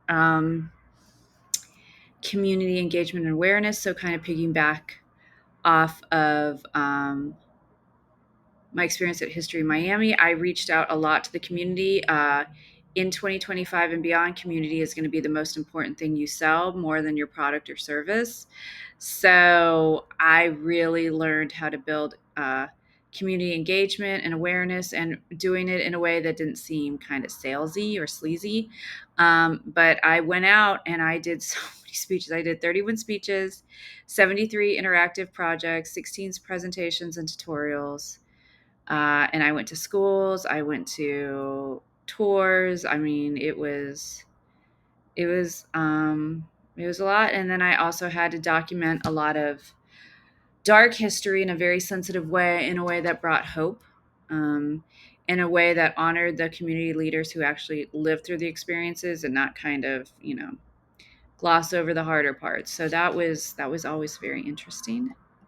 um, community engagement and awareness. So kind of piggyback off of my experience at History Miami, I reached out a lot to the community. In 2025 and beyond, community is going to be the most important thing you sell more than your product or service. So I really learned how to build community engagement and awareness, and doing it in a way that didn't seem kind of salesy or sleazy. But I went out and I did so many speeches. I did 31 speeches, 73 interactive projects, 16 presentations and tutorials. And I went to schools, I went to tours. I mean, it was it was a lot. And then I also had to document a lot of dark history in a very sensitive way, in a way that brought hope, um, in a way that honored the community leaders who actually lived through the experiences, and not kind of, gloss over the harder parts. So that was always very interesting.